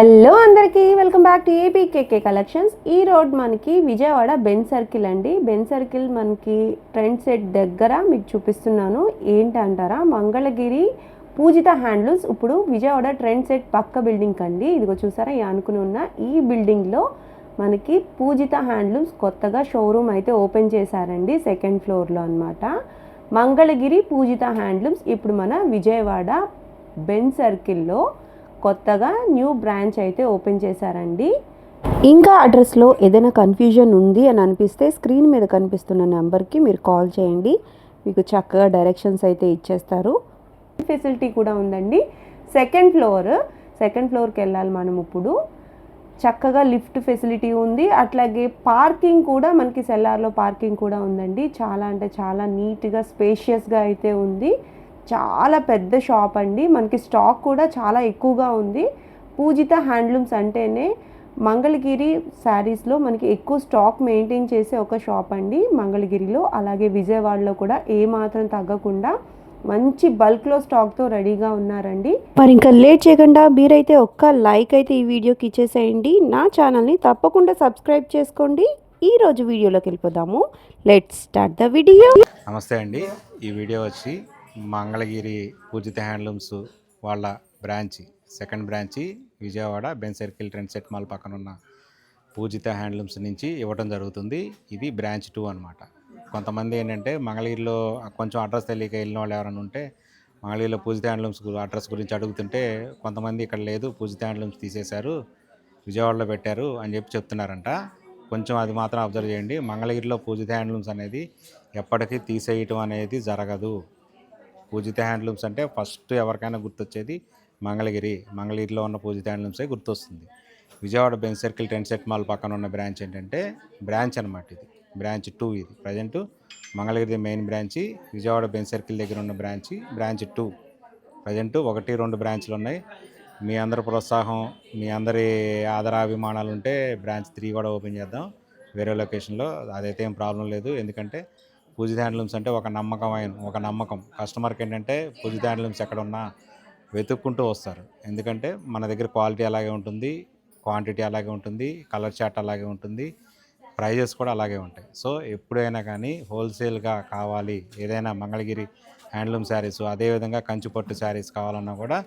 Hello అందరికీ welcome back to APKK collections. ఈ road మనకి విజయవాడ బెన్ సర్కిల్ అండి. బెన్ సర్కిల్ మనకి ట్రెండ్ సెట్ దగ్గర మీకు చూపిస్తున్నాను. ఏంటంటారా, మంగళగిరి పూజిత హ్యాండ్లూమ్స్ ఇప్పుడు విజయవాడ ట్రెండ్ సెట్ పక్క బిల్డింగ్ అండి. ఇదిగో చూసారా, ఈ అనుకుని ఉన్న ఈ బిల్డింగ్లో మనకి పూజిత హ్యాండ్లూమ్స్ కొత్తగా షోరూమ్ అయితే ఓపెన్ చేశారండి, సెకండ్ ఫ్లోర్లో అనమాట. మంగళగిరి పూజిత హ్యాండ్లూమ్స్ ఇప్పుడు మన విజయవాడ బెన్ సర్కిల్లో కొత్తగా న్యూ బ్రాంచ్ అయితే ఓపెన్ చేశారండి. ఇంకా అడ్రస్లో ఏదైనా కన్ఫ్యూజన్ ఉంది అని అనిపిస్తే స్క్రీన్ మీద కనిపిస్తున్న నెంబర్కి మీరు కాల్ చేయండి, మీకు చక్కగా డైరెక్షన్స్ అయితే ఇచ్చేస్తారు. ఫెసిలిటీ కూడా ఉందండి. సెకండ్ ఫ్లోర్కి వెళ్ళాలి మనం. ఇప్పుడు చక్కగా లిఫ్ట్ ఫెసిలిటీ ఉంది, అట్లాగే పార్కింగ్ కూడా మనకి సెల్లార్లో పార్కింగ్ కూడా ఉందండి. చాలా అంటే చాలా నీట్గా స్పేషియస్గా అయితే ఉంది. చాలా పెద్ద షాప్ అండి. మనకి స్టాక్ కూడా చాలా ఎక్కువగా ఉంది. పూజిత హ్యాండ్లూమ్స్ అంటేనే మంగళగిరి శారీస్లో మనకి ఎక్కువ స్టాక్ మెయింటైన్ చేసే ఒక షాప్ అండి మంగళగిరిలో. అలాగే విజయవాడలో కూడా ఏమాత్రం తగ్గకుండా మంచి బల్క్లో స్టాక్తో రెడీగా ఉన్నారండి. మరి ఇంకా లేట్ చేయకుండా మీరైతే ఒక్క లైక్ అయితే ఈ వీడియోకి ఇచ్చేసేయండి. నా ఛానల్ని తప్పకుండా సబ్స్క్రైబ్ చేసుకోండి. ఈ రోజు వీడియోలోకి వెళ్ళిపోదాము. Let's start the video. నమస్తే అండి. ఈ వీడియో వచ్చి మంగళగిరి పూజిత హ్యాండ్లూమ్స్ వాళ్ళ branch, second branch Vijayawada Ben circle trend set mall పక్కన ఉన్న పూజిత హ్యాండ్లూమ్స్ నుంచి ఇవ్వడం జరుగుతుంది. ఇది బ్రాంచ్ 2 అనమాట. కొంతమంది ఏంటంటే మంగళగిరిలో కొంచెం అడ్రస్ తెలియక వెళ్ళిన వాళ్ళు ఎవరైనా ఉంటే మంగళగిరిలో పూజిత హ్యాండ్లూమ్స్ అడ్రస్ గురించి అడుగుతుంటే కొంతమంది ఇక్కడ లేదు, పూజిత హ్యాండ్లూమ్స్ తీసేశారు, విజయవాడలో పెట్టారు అని చెప్తున్నారంట. కొంచెం అది మాత్రం అబ్జర్వ్ చేయండి. మంగళగిరిలో పూజిత హ్యాండ్లూమ్స్ అనేది ఎప్పటికీ తీసేయటం అనేది జరగదు. పూజిత హ్యాండ్లూమ్స్ అంటే ఫస్ట్ ఎవరికైనా గుర్తొచ్చేది మంగళగిరిలో ఉన్న పూజిత హ్యాండ్లూమ్సే గుర్తొస్తుంది. Vijayawada Ben circle trend set mall పక్కన ఉన్న బ్రాంచ్ ఏంటంటే బ్రాంచ్ అనమాట. ఇది బ్రాంచ్ 2. ఇది present Mangalagiri main branch, Vijayawada Ben circle దగ్గర ఉన్న బ్రాంచ్ 2. ప్రజెంట్ 1-2 బ్రాంచ్లు ఉన్నాయి. మీ అందరి ప్రోత్సాహం, మీ అందరి ఆదరాభిమానాలు ఉంటే బ్రాంచ్ 3 కూడా ఓపెన్ చేద్దాం వేరే లొకేషన్లో. అదైతే ఏం ప్రాబ్లం లేదు. ఎందుకంటే పూజిత హ్యాండ్లూమ్స్ అంటే ఒక నమ్మకం. కస్టమర్కి ఏంటంటే పూజిత హ్యాండ్లూమ్స్ ఎక్కడ ఉన్నా వెతుక్కుంటూ వస్తారు. ఎందుకంటే మన దగ్గర క్వాలిటీ అలాగే ఉంటుంది, క్వాంటిటీ అలాగే ఉంటుంది, కలర్ చార్ట్ అలాగే ఉంటుంది, ప్రైజెస్ కూడా అలాగే ఉంటాయి. సో ఎప్పుడైనా కానీ హోల్సేల్గా కావాలి, ఏదైనా మంగళగిరి హ్యాండ్లూమ్ శారీస్, అదేవిధంగా కంచిపట్టు శారీస్ కావాలన్నా కూడా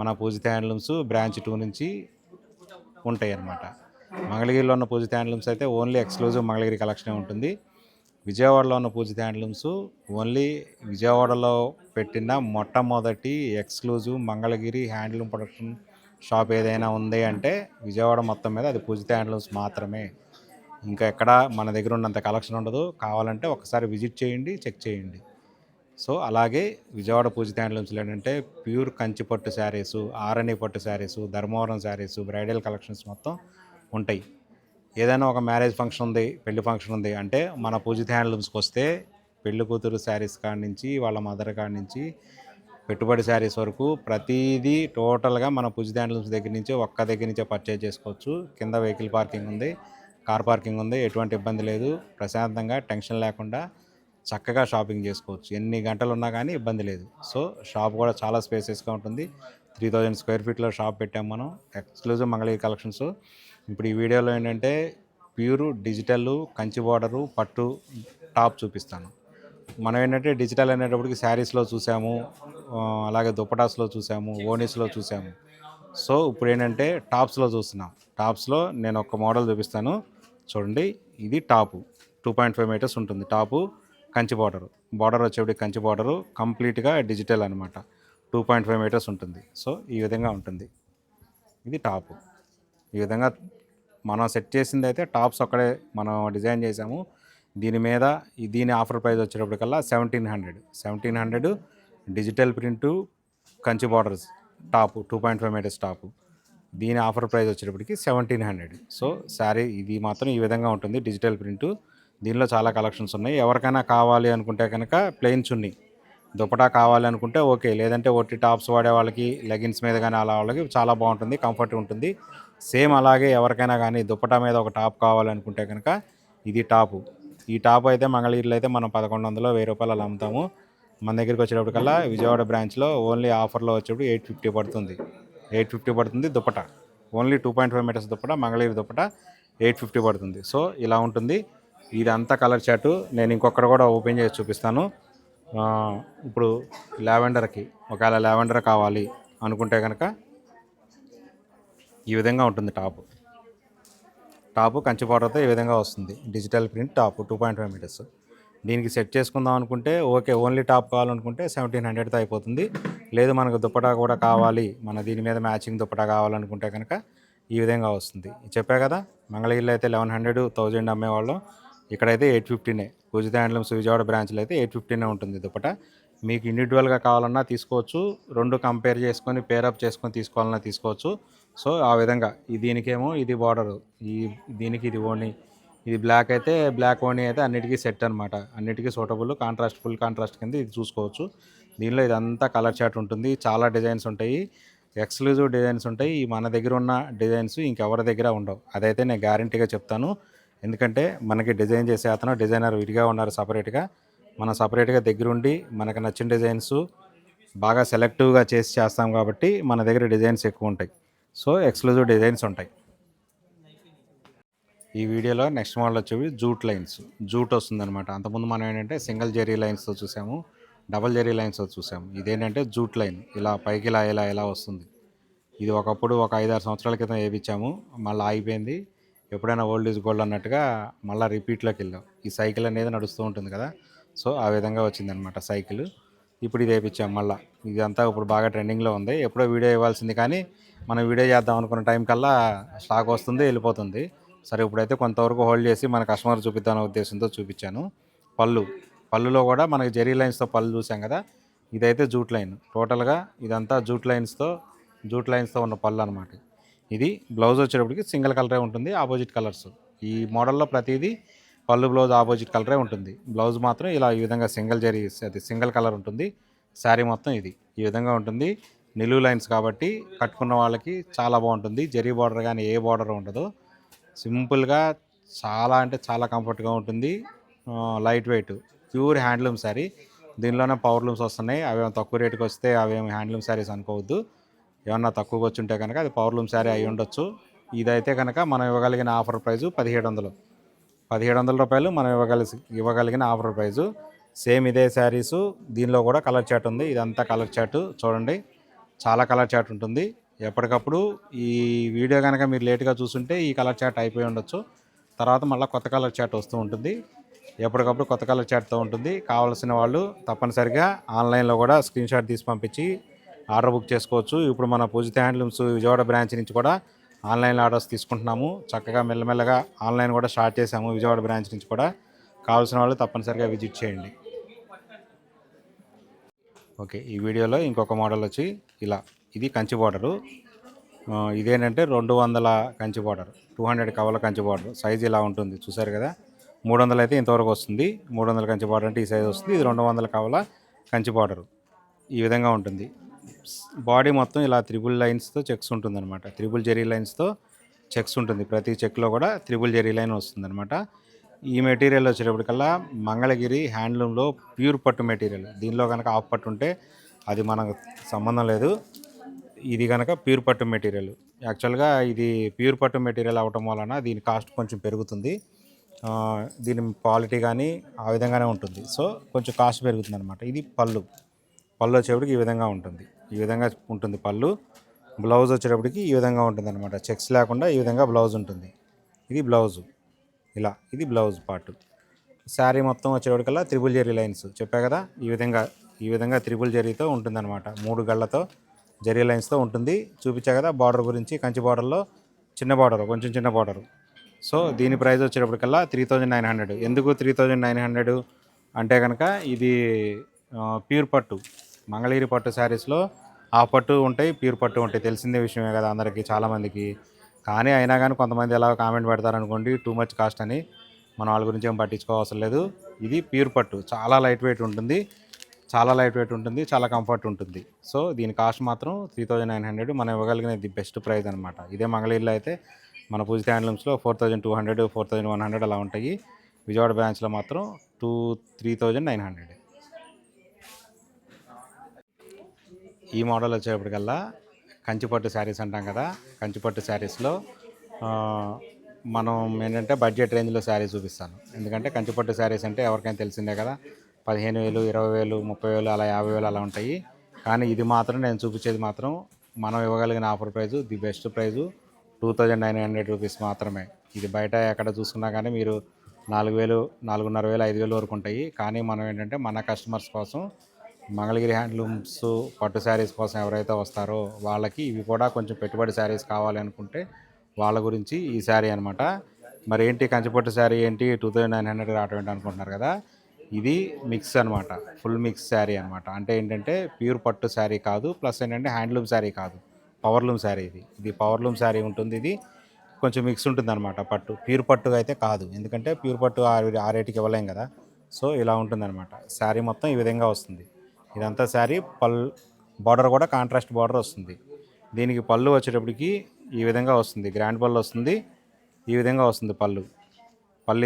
మన పూజిత హ్యాండ్లూమ్స్ బ్రాంచ్ 2 నుంచి ఉంటాయి అన్నమాట. మంగళగిరిలో ఉన్న పూజిత హ్యాండ్లూమ్స్ అయితే ఓన్లీ ఎక్స్క్లూజివ్ మంగళగిరి కలెక్షనే ఉంటుంది. విజయవాడలో ఉన్న పూజిత హ్యాండ్లూమ్స్ ఓన్లీ విజయవాడలో పెట్టిన మొట్టమొదటి exclusive Mangalagiri handloom production shop ఏదైనా ఉంది అంటే విజయవాడ మొత్తం మీద అది పూజిత హ్యాండ్లూమ్స్ మాత్రమే. ఇంకా ఎక్కడ మన దగ్గర ఉన్నంత కలెక్షన్ ఉండదు. కావాలంటే ఒకసారి విజిట్ చేయండి, చెక్ చేయండి. సో అలాగే విజయవాడ పూజిత హ్యాండ్లూమ్స్లో ఏంటంటే ప్యూర్ కంచిపట్టు శారీసు, ఆరణి పట్టు శారీసు, ధర్మవరం శారీసు, బ్రైడల్ కలెక్షన్స్ మొత్తం ఉంటాయి. ఏదైనా ఒక మ్యారేజ్ ఫంక్షన్ ఉంది, పెళ్లి ఫంక్షన్ ఉంది అంటే మన పూజిత హ్యాండ్లూమ్స్కి వస్తే పెళ్లి కూతురు శారీస్ కాడి నుంచి, వాళ్ళ మదర్ కాడి నుంచి, పెట్టుబడి శారీస్ వరకు ప్రతిదీ టోటల్గా మన పూజిత హ్యాండ్లూమ్స్ దగ్గర నుంచే పర్చేజ్ చేసుకోవచ్చు. కింద వెహికల్ పార్కింగ్ ఉంది, కార్ పార్కింగ్ ఉంది. ఎటువంటి ఇబ్బంది లేదు. ప్రశాంతంగా టెన్షన్ లేకుండా చక్కగా షాపింగ్ చేసుకోవచ్చు. ఎన్ని గంటలు ఉన్నా కానీ ఇబ్బంది లేదు. సో షాప్ కూడా చాలా స్పేసెస్గా ఉంటుంది. 3000 స్క్వేర్ ఫీట్లో షాప్ పెట్టాము మనం. Exclusive Mangalagiri collections. ఇప్పుడు ఈ వీడియోలో ఏంటంటే ప్యూరు డిజిటల్ కంచి బోర్డరు పట్టు టాప్ చూపిస్తాను. మనం ఏంటంటే డిజిటల్ అనేటప్పటికి శారీస్లో చూసాము, అలాగే దుపటాస్లో చూసాము, ఓనీస్లో చూసాము. సో ఇప్పుడు ఏంటంటే టాప్స్లో చూస్తున్నాం. టాప్స్లో నేను ఒక మోడల్ చూపిస్తాను చూడండి. ఇది టాపు 2.5 మీటర్స్ ఉంటుంది. టాపు కంచి బార్డర్ వచ్చేప్పటికి కంచి బార్డరు కంప్లీట్గా డిజిటల్ అనమాట. 2.5 మీటర్స్ ఉంటుంది. సో ఈ విధంగా ఉంటుంది. ఇది టాపు. ఈ విధంగా మనం సెట్ చేసింది అయితే టాప్స్ ఒక్కడే మనం డిజైన్ చేసాము. దీని ఆఫర్ ప్రైస్ వచ్చేటప్పటికల్లా 1700 digital print Kanchi borders top 2.5 metres top. దీని ఆఫర్ ప్రైస్ వచ్చేటప్పటికి 1700. సో శారీ ఇది మాత్రం ఈ విధంగా ఉంటుంది, డిజిటల్ ప్రింటు. దీనిలో చాలా కలెక్షన్స్ ఉన్నాయి. ఎవరికైనా కావాలి అనుకుంటే కనుక ప్లెయిన్ చున్నీ దుపటా కావాలి అనుకుంటే ఓకే, లేదంటే ఒట్టి టాప్స్ వాడే వాళ్ళకి లెగిన్స్ మీద కానీ అలా వాళ్ళకి చాలా బాగుంటుంది, కంఫర్ట్ ఉంటుంది. సేమ్ అలాగే ఎవరికైనా కానీ దుపటా మీద ఒక టాప్ కావాలనుకుంటే కనుక ఇది టాపు. ఈ టాప్ అయితే మంగళగిరిలో అయితే మనం 1100, 1000 రూపాయలు అలా అమ్ముతాము. మన దగ్గరికి వచ్చేటప్పటికల్లా విజయవాడ బ్రాంచ్లో ఓన్లీ ఆఫర్లో వచ్చేప్పుడు 850 పడుతుంది. దుపటా ఓన్లీ 2.5 మీటర్స్ దుప్పట మంగళగిరి దుప్పట 850 పడుతుంది. సో ఇలా ఉంటుంది. ఇదంతా కలర్ చార్టు. నేను ఇంకొకటి కూడా ఓపెన్ చేసి చూపిస్తాను. ఇప్పుడు లావెండర్కి ఒకవేళ లావెండర్ కావాలి అనుకుంటే కనుక ఈ విధంగా ఉంటుంది. టాపు కంచి బార్డర్తో ఈ విధంగా వస్తుంది. Digital print top 2.5 metres. దీనికి సెట్ చేసుకుందాం అనుకుంటే ఓకే, ఓన్లీ టాప్ కావాలనుకుంటే 1700తో అయిపోతుంది. లేదు మనకు దుప్పటా కూడా కావాలి, మన దీని మీద మ్యాచింగ్ దుప్పటా కావాలనుకుంటే కనుక ఈ విధంగా వస్తుంది. చెప్పా కదా, మంగళగిరిలో అయితే 1100, 1000 అమ్మేవాళ్ళం. ఇక్కడైతే 850నే. పూజిత హ్యాండ్లూమ్స్ విజయవాడ బ్రాంచ్లో అయితే 850నే ఉంటుంది దుప్పట. మీకు ఇండివిజువల్గా కావాలన్నా తీసుకోవచ్చు, రెండు కంపేర్ చేసుకొని పేరప్ చేసుకొని తీసుకోవాలన్నా తీసుకోవచ్చు. సో ఆ విధంగా దీనికేమో ఇది బార్డరు, దీనికి ఇది ఓణి, ఇది బ్లాక్ అయితే బ్లాక్ ఓణి అయితే అన్నిటికీ సెట్ అనమాట. అన్నిటికీ సూటబుల్, కాంట్రాస్ట్ ఫుల్ కాంట్రాస్ట్ కింద ఇది చూసుకోవచ్చు. దీనిలో ఇదంతా కలర్ చార్ట్ ఉంటుంది. చాలా డిజైన్స్ ఉంటాయి, ఎక్స్క్లూజివ్ డిజైన్స్ ఉంటాయి. ఈ మన దగ్గర ఉన్న డిజైన్స్ ఇంకెవరి దగ్గర ఉండవు. అదైతే నేను గ్యారంటీగా చెప్తాను. ఎందుకంటే మనకి డిజైన్ చేసే అతను డిజైనర్ విడిగా ఉన్నారు సపరేట్గా. మనం సపరేట్గా దగ్గరుండి మనకు నచ్చిన డిజైన్స్ బాగా సెలెక్టివ్గా చేస్తాం కాబట్టి మన దగ్గర డిజైన్స్ ఎక్కువ ఉంటాయి. సో ఎక్స్క్లూజివ్ డిజైన్స్ ఉంటాయి. ఈ వీడియోలో నెక్స్ట్ మోడల్ వచ్చేవి జూట్ లైన్స్. జూట్ వస్తుందన్నమాట. అంతకుముందు మనం ఏంటంటే సింగిల్ జెరీ లైన్స్తో చూసాము, డబల్ జెరీ లైన్స్తో చూసాము. ఇదేంటంటే జూట్ లైన్, ఇలా పైకి ఇలా వస్తుంది. ఇది ఒకప్పుడు ఒక 5-6 సంవత్సరాల క్రితం వేయించాము, మళ్ళీ ఆగిపోయింది. ఎప్పుడైనా ఓల్డ్ ఈజ్ గోల్డ్ అన్నట్టుగా మళ్ళీ రిపీట్లోకి వెళ్ళాం. ఈ సైకిల్ అనేది నడుస్తూ ఉంటుంది కదా, సో ఆ విధంగా వచ్చిందనమాట సైకిల్. ఇప్పుడు ఇది వేయించాం మళ్ళీ. ఇదంతా ఇప్పుడు బాగా ట్రెండింగ్లో ఉంది. ఎప్పుడో వీడియో ఇవ్వాల్సింది కానీ మనం వీడియో చేద్దాం అనుకున్న టైం కల్లా స్టాక్ వస్తుంది, వెళ్ళిపోతుంది. సరే ఇప్పుడైతే కొంతవరకు హోల్డ్ చేసి మన కస్టమర్ చూపిద్దామనే ఉద్దేశంతో చూపించాను. పళ్ళులో కూడా మనకి జెరీ లైన్స్తో పళ్ళు చూసాం కదా, ఇదైతే జూట్ లైన్. టోటల్గా ఇదంతా జూట్ లైన్స్తో ఉన్న పళ్ళు అనమాట. ఇది బ్లౌజ్ వచ్చేటప్పటికి సింగిల్ కలరే ఉంటుంది, ఆపోజిట్ కలర్స్. ఈ మోడల్లో ప్రతిదీ పళ్ళు బ్లౌజ్ ఆపోజిట్ కలరే ఉంటుంది. బ్లౌజ్ మాత్రం ఇలా ఈ విధంగా సింగిల్ కలర్ ఉంటుంది. శారీ మొత్తం ఇది ఈ విధంగా ఉంటుంది. నిలువు లైన్స్ కాబట్టి కట్టుకున్న వాళ్ళకి చాలా బాగుంటుంది. జెరీ బార్డర్ కానీ ఏ బార్డర్ ఉండదు. సింపుల్గా చాలా అంటే చాలా కంఫర్ట్గా ఉంటుంది. Light weight pure handloom sari. దీనిలోనే పవర్ లూమ్స్ వస్తున్నాయి. అవేమో తక్కువ రేటుకి వస్తే అవేమో హ్యాండ్లూమ్ శారీస్ అనుకోవద్దు. ఏమన్నా తక్కువగా వచ్చి ఉంటే కనుక అది పవర్ లూమ్ శారీ అయి ఉండొచ్చు. ఇదైతే కనుక మనం ఇవ్వగలిగిన ఆఫర్ ప్రైజు 1700 రూపాయలు మనం ఇవ్వగలిగిన ఆఫర్ ప్రైజు. సేమ్ ఇదే శారీసు. దీనిలో కూడా కలర్ చార్ట్ ఉంది. ఇదంతా కలర్ చార్ట్ చూడండి, చాలా కలర్ చార్ట్ ఉంటుంది. ఎప్పటికప్పుడు ఈ వీడియో కనుక మీరు లేట్గా చూస్తుంటే ఈ కలర్ చార్ట్ అయిపోయి ఉండొచ్చు. తర్వాత మళ్ళీ కొత్త కలర్ చార్ట్ వస్తూ ఉంటుంది. ఎప్పటికప్పుడు కొత్త కలర్ చార్ట్తో ఉంటుంది. కావాల్సిన వాళ్ళు తప్పనిసరిగా ఆన్లైన్లో కూడా స్క్రీన్ షాట్ తీసి పంపించి ఆర్డర్ బుక్ చేసుకోవచ్చు. ఇప్పుడు మన పూజిత హ్యాండ్లూమ్స్ విజయవాడ బ్రాంచ్ నుంచి కూడా ఆన్లైన్లో ఆర్డర్స్ తీసుకుంటున్నాము. చక్కగా మెల్లమెల్లగా ఆన్లైన్ కూడా స్టార్ట్ చేసాము విజయవాడ బ్రాంచ్ నుంచి కూడా. కావాల్సిన వాళ్ళు తప్పనిసరిగా విజిట్ చేయండి. ఓకే, ఈ వీడియోలో ఇంకొక మోడల్ వచ్చి ఇలా. ఇది కంచి బార్డరు. ఇదేంటంటే 200 కంచి బార్డర్, 200 కవల కంచి బార్డర్. సైజు ఇలా ఉంటుంది, చూసారు కదా. 300 అయితే ఇంతవరకు వస్తుంది. 300 కంచి బార్డర్ అంటే ఈ సైజు వస్తుంది. ఇది 200 కవల కంచి బార్డరు ఈ విధంగా ఉంటుంది. బాడీ మొత్తం ఇలా త్రిబుల్ లైన్స్తో చెక్స్ ఉంటుంది అనమాట. త్రిబుల్ జెరీ లైన్స్తో చెక్స్ ఉంటుంది. ప్రతి చెక్లో కూడా త్రిబుల్ జెరీ లైన్ వస్తుంది అనమాట. ఈ మెటీరియల్ వచ్చేటప్పటికల్లా మంగళగిరి హ్యాండ్లూమ్లో ప్యూర్ పట్టు మెటీరియల్. దీనిలో కనుక ఆఫ్ పట్టు ఉంటే అది మనకు సంబంధం లేదు. ఇది కనుక ప్యూర్ పట్టు మెటీరియల్. యాక్చువల్గా ఇది ప్యూర్ పట్టు మెటీరియల్ అవ్వటం వలన దీని కాస్ట్ కొంచెం పెరుగుతుంది. దీని క్వాలిటీ కానీ ఆ విధంగానే ఉంటుంది. సో కొంచెం కాస్ట్ పెరుగుతుంది అనమాట. ఇది పళ్ళు వచ్చేటప్పటికి ఈ విధంగా ఉంటుంది పళ్ళు. బ్లౌజ్ వచ్చేటప్పటికి ఈ విధంగా ఉంటుంది అనమాట. చెక్స్ లేకుండా ఈ విధంగా బ్లౌజ్ ఉంటుంది. ఇది బ్లౌజు ఇలా, ఇది బ్లౌజ్ పార్ట్. శారీ మొత్తం వచ్చేటప్పటికల్లా త్రిబుల్ జెరీ లైన్స్ చెప్పా కదా, ఈ విధంగా త్రిబుల్ జెరీతో ఉంటుందన్నమాట. 3 గళ్ళతో జెరీ లైన్స్తో ఉంటుంది. చూపించా కదా బార్డర్ గురించి. కంచి బార్డర్లో కొంచెం చిన్న బార్డరు. సో దీని ప్రైస్ వచ్చేటప్పటికల్లా 3900. ఎందుకు 3900 అంటే కనుక ఇది ప్యూర్ పట్టు. మంగళగిరి పట్టు శారీస్లో ఆ పట్టు ఉంటాయి, ప్యూర్ పట్టు ఉంటాయి. తెలిసిందే విషయమే కదా అందరికీ, చాలామందికి. కానీ అయినా కానీ కొంతమంది ఎలా కామెంట్ పెడతారనుకోండి, టూ మచ్ కాస్ట్ అని. మన వాళ్ళ గురించి ఏం పట్టించుకోవాల్సిన లేదు. ఇది ప్యూర్ పట్టు, చాలా లైట్ వెయిట్ ఉంటుంది, చాలా కంఫర్ట్ ఉంటుంది. సో దీని కాస్ట్ మాత్రం 3900. మనం ఇవ్వగలిగిన ది బెస్ట్ ప్రైస్ అనమాట. ఇదే మంగళగిరిలో అయితే మన పూజిత హ్యాండ్లూమ్స్లో 4200, 4100 అలా ఉంటాయి. విజయవాడ బ్రాంచ్లో మాత్రం 3900. ఈ మోడల్ వచ్చేటప్పటికల్లా కంచిపట్టు శారీస్ అంటాం కదా, కంచిపట్టు శారీస్లో మనం ఏంటంటే బడ్జెట్ రేంజ్లో శారీ చూపిస్తాను. ఎందుకంటే కంచిపట్టు శారీస్ అంటే ఎవరికైనా తెలిసిందే కదా, 15,000, 20,000, 30,000 అలా 50,000 అలా ఉంటాయి. కానీ ఇది మాత్రం నేను చూపించేది మాత్రం మనం ఇవ్వగలిగిన offer price, the best price 2,900 rupees మాత్రమే. ఇది బయట ఎక్కడ చూసుకున్నా కానీ మీరు 4,000, 4,500, 5,000 వరకు ఉంటాయి. కానీ మనం ఏంటంటే మన కస్టమర్స్ కోసం మంగళగిరి హ్యాండ్లూమ్స్ పట్టు శారీస్ కోసం ఎవరైతే వస్తారో వాళ్ళకి ఇవి కూడా కొంచెం పెట్టుబడి శారీస్ కావాలి అనుకుంటే వాళ్ళ గురించి ఈ శారీ అనమాట. మరి ఏంటి కంచిపట్టు శారీ ఏంటి 2,900 రావటం ఏంటి అనుకుంటున్నారు కదా, ఇది మిక్స్ అనమాట, ఫుల్ మిక్స్ శారీ అనమాట. అంటే ఏంటంటే ప్యూర్ పట్టు శారీ కాదు, ప్లస్ ఏంటంటే హ్యాండ్లూమ్ శారీ కాదు, పవర్లూమ్ శారీ. ఇది పవర్లూమ్ శారీ ఉంటుంది. ఇది కొంచెం మిక్స్ ఉంటుంది అనమాట. పట్టు ప్యూర్ పట్టు అయితే కాదు, ఎందుకంటే ప్యూర్ పట్టు ఆ రేటుకి ఇవ్వలేం కదా. సో ఇలా ఉంటుంది అనమాట. శారీ మొత్తం ఈ విధంగా వస్తుంది. ఇదంతా శారీ బార్డర్ కూడా కాంట్రాస్ట్ బార్డర్ వస్తుంది. దీనికి పళ్ళు వచ్చేటప్పటికి ఈ విధంగా వస్తుంది, గ్రాండ్ పళ్ళు వస్తుంది. ఈ విధంగా వస్తుంది పళ్ళు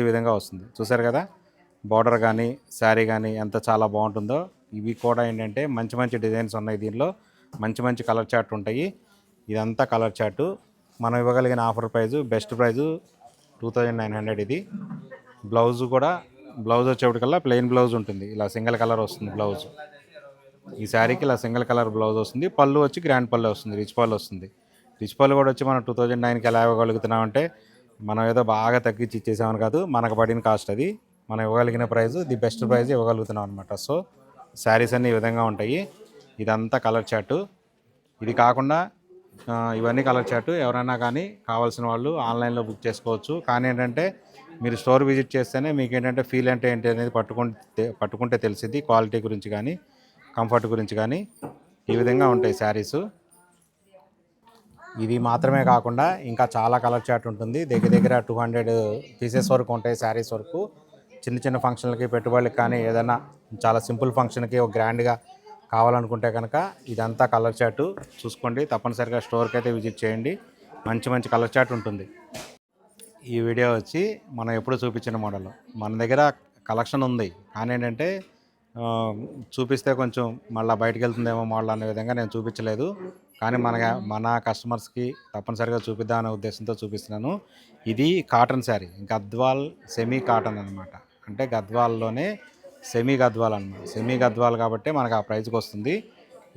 ఈ విధంగా వస్తుంది. చూసారు కదా బార్డర్ కానీ శారీ కానీ ఎంత చాలా బాగుంటుందో. ఇవి కూడా ఏంటంటే మంచి మంచి డిజైన్స్ ఉన్నాయి దీనిలో, మంచి మంచి కలర్ చార్ట్ ఉంటాయి. ఇదంతా కలర్ చార్టు. మనం ఇవ్వగలిగిన ఆఫర్ ప్రైజు, బెస్ట్ ప్రైజు 2,900. ఇది బ్లౌజ్ కూడా, బ్లౌజ్ వచ్చేప్పటికల్లా ప్లెయిన్ బ్లౌజ్ ఉంటుంది, ఇలా సింగిల్ కలర్ వస్తుంది బ్లౌజ్. ఈ శారీకి ఇలా సింగిల్ కలర్ బ్లౌజ్ వస్తుంది. పళ్ళు వచ్చి గ్రాండ్ పళ్ళు వస్తుంది, రిచ్ పళ్ళు వస్తుంది. రిచ్ పళ్ళు కూడా వచ్చి మనం 2,900కి ఎలా ఇవ్వగలుగుతున్నామంటే మనం ఏదో బాగా తగ్గించి ఇచ్చేసామని కాదు, మనకు పడిన కాస్ట్ అది. మనం ఇవ్వగలిగిన ప్రైజు, ది బెస్ట్ ప్రైజ్ ఇవ్వగలుగుతున్నాం అనమాట. సో శారీస్ అన్నీ ఈ విధంగా ఉంటాయి. ఇదంతా కలర్ చార్టు. ఇది కాకుండా ఇవన్నీ కలర్ చార్టు. ఎవరైనా కానీ కావాల్సిన వాళ్ళు ఆన్లైన్లో బుక్ చేసుకోవచ్చు. కానీ ఏంటంటే మీరు స్టోర్ విజిట్ చేస్తేనే మీకు ఏంటంటే ఫీల్ అంటే ఏంటి అనేది పట్టుకుంటే తెలిసింది. క్వాలిటీ గురించి కానీ కంఫర్ట్ గురించి కానీ ఈ విధంగా ఉంటాయి శారీసు. ఇది మాత్రమే కాకుండా ఇంకా చాలా కలర్ చార్ట్ ఉంటుంది. దగ్గర దగ్గర 200 పీసెస్ వరకు ఉంటాయి శారీస్ వరకు. చిన్న చిన్న ఫంక్షన్లకి, పెట్టుబడులకి కానీ ఏదైనా చాలా సింపుల్ ఫంక్షన్కి ఒక గ్రాండ్గా కావాలనుకుంటే కనుక ఇదంతా కలర్ చార్టు చూసుకోండి. తప్పనిసరిగా స్టోర్కి అయితే విజిట్ చేయండి. మంచి మంచి కలర్ చార్ట్ ఉంటుంది. ఈ వీడియో వచ్చి మనం ఎప్పుడు చూపించిన మోడల్. మన దగ్గర కలెక్షన్ ఉంది, కానీ ఏంటంటే చూపిస్తే కొంచెం మళ్ళీ బయటకు వెళ్తుందేమో మోడల్ అనే విధంగా నేను చూపించలేదు. కానీ మన కస్టమర్స్కి తప్పనిసరిగా చూపిద్దాం అనే ఉద్దేశంతో చూపిస్తున్నాను. ఇది cotton sari, Gadwal semi cotton అనమాట. అంటే గద్వాల్లోనే సెమీ గద్వాల్ అనమాట. సెమీ గద్వాల్ కాబట్టి మనకు ఆ ప్రైస్కి వస్తుంది.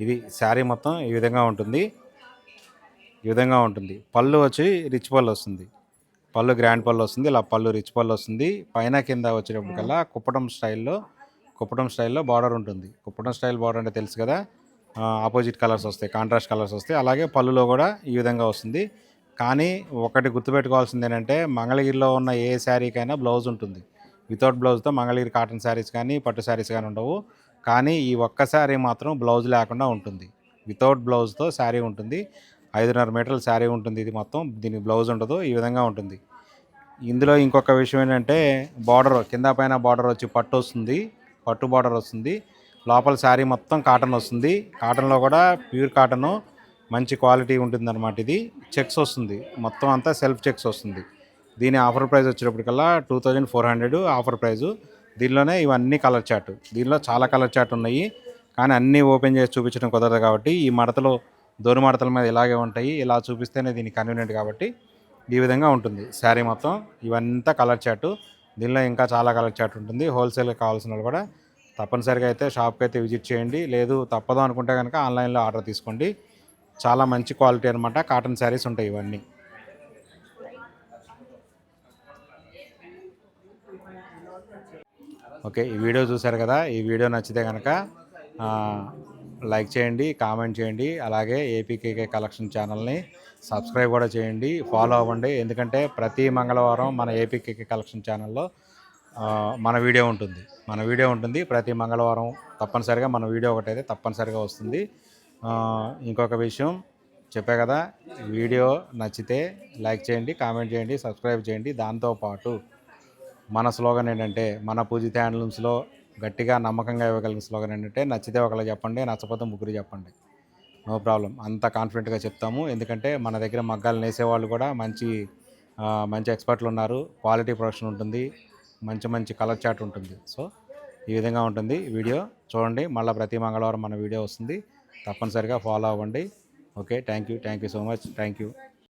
ఇది శారీ మొత్తం ఈ విధంగా ఉంటుంది, ఈ విధంగా ఉంటుంది. పళ్ళు వచ్చి రిచ్ పళ్ళు వస్తుంది, పళ్ళు గ్రాండ్ పళ్ళు వస్తుంది. ఇలా పళ్ళు రిచ్ పళ్ళు వస్తుంది. పైన కింద వచ్చేటప్పటికల్లా కుప్పటం స్టైల్లో బార్డర్ ఉంటుంది. కుప్పటం స్టైల్ బార్డర్ అంటే తెలుసు కదా, ఆపోజిట్ కలర్స్ వస్తాయి, కాంట్రాస్ట్ కలర్స్ వస్తాయి. అలాగే పళ్ళులో కూడా ఈ విధంగా వస్తుంది. కానీ ఒకటి గుర్తుపెట్టుకోవాల్సింది ఏంటంటే మంగళగిరిలో ఉన్న ఏ శారీకైనా బ్లౌజ్ ఉంటుంది. వితౌట్ బ్లౌజ్తో మంగళగిరి కాటన్ శారీస్ కానీ పట్టు శారీస్ కానీ ఉండవు. కానీ ఈ ఒక్క శారీ మాత్రం బ్లౌజ్ లేకుండా ఉంటుంది. వితౌట్ బ్లౌజ్తో శారీ ఉంటుంది. 5.5 మీటర్ల శారీ ఉంటుంది. ఇది మొత్తం, దీనికి బ్లౌజ్ ఉండదు. ఈ విధంగా ఉంటుంది. ఇందులో ఇంకొక విషయం ఏంటంటే బార్డర్ కింద పైన బార్డర్ వచ్చి పట్టు వస్తుంది, పట్టు బార్డర్ వస్తుంది. లోపల శారీ మొత్తం కాటన్ వస్తుంది. కాటన్లో కూడా ప్యూర్ కాటను, మంచి క్వాలిటీ ఉంటుందన్నమాట. ఇది చెక్స్ వస్తుంది, మొత్తం అంతా సెల్ఫ్ చెక్స్ వస్తుంది. దీని ఆఫర్ ప్రైస్ వచ్చేటప్పటికల్లా 2,400 ఆఫర్ ప్రైజు. దీనిలోనే ఇవన్నీ కలర్ చార్ట్. దీనిలో చాలా కలర్ చార్ట్ ఉన్నాయి, కానీ అన్నీ ఓపెన్ చేసి చూపించడం కుదరదు కాబట్టి ఈ మడతలు, దోని మడతల మీద ఇలాగే ఉంటాయి. ఇలా చూపిస్తేనే దీనికి కన్వీనియంట్ కాబట్టి ఈ విధంగా ఉంటుంది శారీ మొత్తం. ఇవంతా కలర్ చార్టు. దీనిలో ఇంకా చాలా కలర్ చార్ట్ ఉంటుంది. హోల్సేల్గా కావాల్సిన వాళ్ళు కూడా తప్పనిసరిగా అయితే షాప్కి అయితే విజిట్ చేయండి. లేదు తప్పదు అనుకుంటే కనుక ఆన్లైన్లో ఆర్డర్ తీసుకోండి. చాలా మంచి క్వాలిటీ అనమాట. కాటన్ శారీస్ ఉంటాయి ఇవన్నీ. ఓకే, ఈ వీడియో చూశారు కదా. ఈ వీడియో నచ్చితే కనుక లైక్ చేయండి, కామెంట్ చేయండి. అలాగే ఏపీకేకే కలెక్షన్ ఛానల్ని సబ్స్క్రైబ్ కూడా చేయండి, ఫాలో అవ్వండి. ఎందుకంటే ప్రతి మంగళవారం మన ఏపీకేకే కలెక్షన్ ఛానల్లో మన వీడియో ఉంటుంది. ప్రతి మంగళవారం తప్పనిసరిగా మన వీడియో ఒకటైతే తప్పనిసరిగా వస్తుంది. ఇంకొక విషయం చెప్పే కదా, వీడియో నచ్చితే లైక్ చేయండి, కామెంట్ చేయండి, సబ్స్క్రైబ్ చేయండి. దాంతోపాటు మన స్లోగన్ ఏంటంటే, మన పూజిత హ్యాండ్లూమ్స్లో గట్టిగా నమ్మకంగా ఇవ్వగలిగిన స్లోగన్ ఏంటంటే, నచ్చితే ఒకళ్ళు చెప్పండి, నచ్చకపోతే ముగ్గురు చెప్పండి, నో ప్రాబ్లం. అంత కాన్ఫిడెంట్గా చెప్తాము. ఎందుకంటే మన దగ్గర మగ్గాలు నేసేవాళ్ళు కూడా మంచి ఎక్స్పర్ట్లు ఉన్నారు. క్వాలిటీ ప్రొడక్షన్ ఉంటుంది, మంచి కలర్ చార్ట్ ఉంటుంది. సో ఈ విధంగా ఉంటుంది వీడియో చూడండి. మళ్ళీ ప్రతి మంగళవారం మన వీడియో వస్తుంది. తప్పనిసరిగా ఫాలో అవ్వండి. Okay, thank you so much, thank you.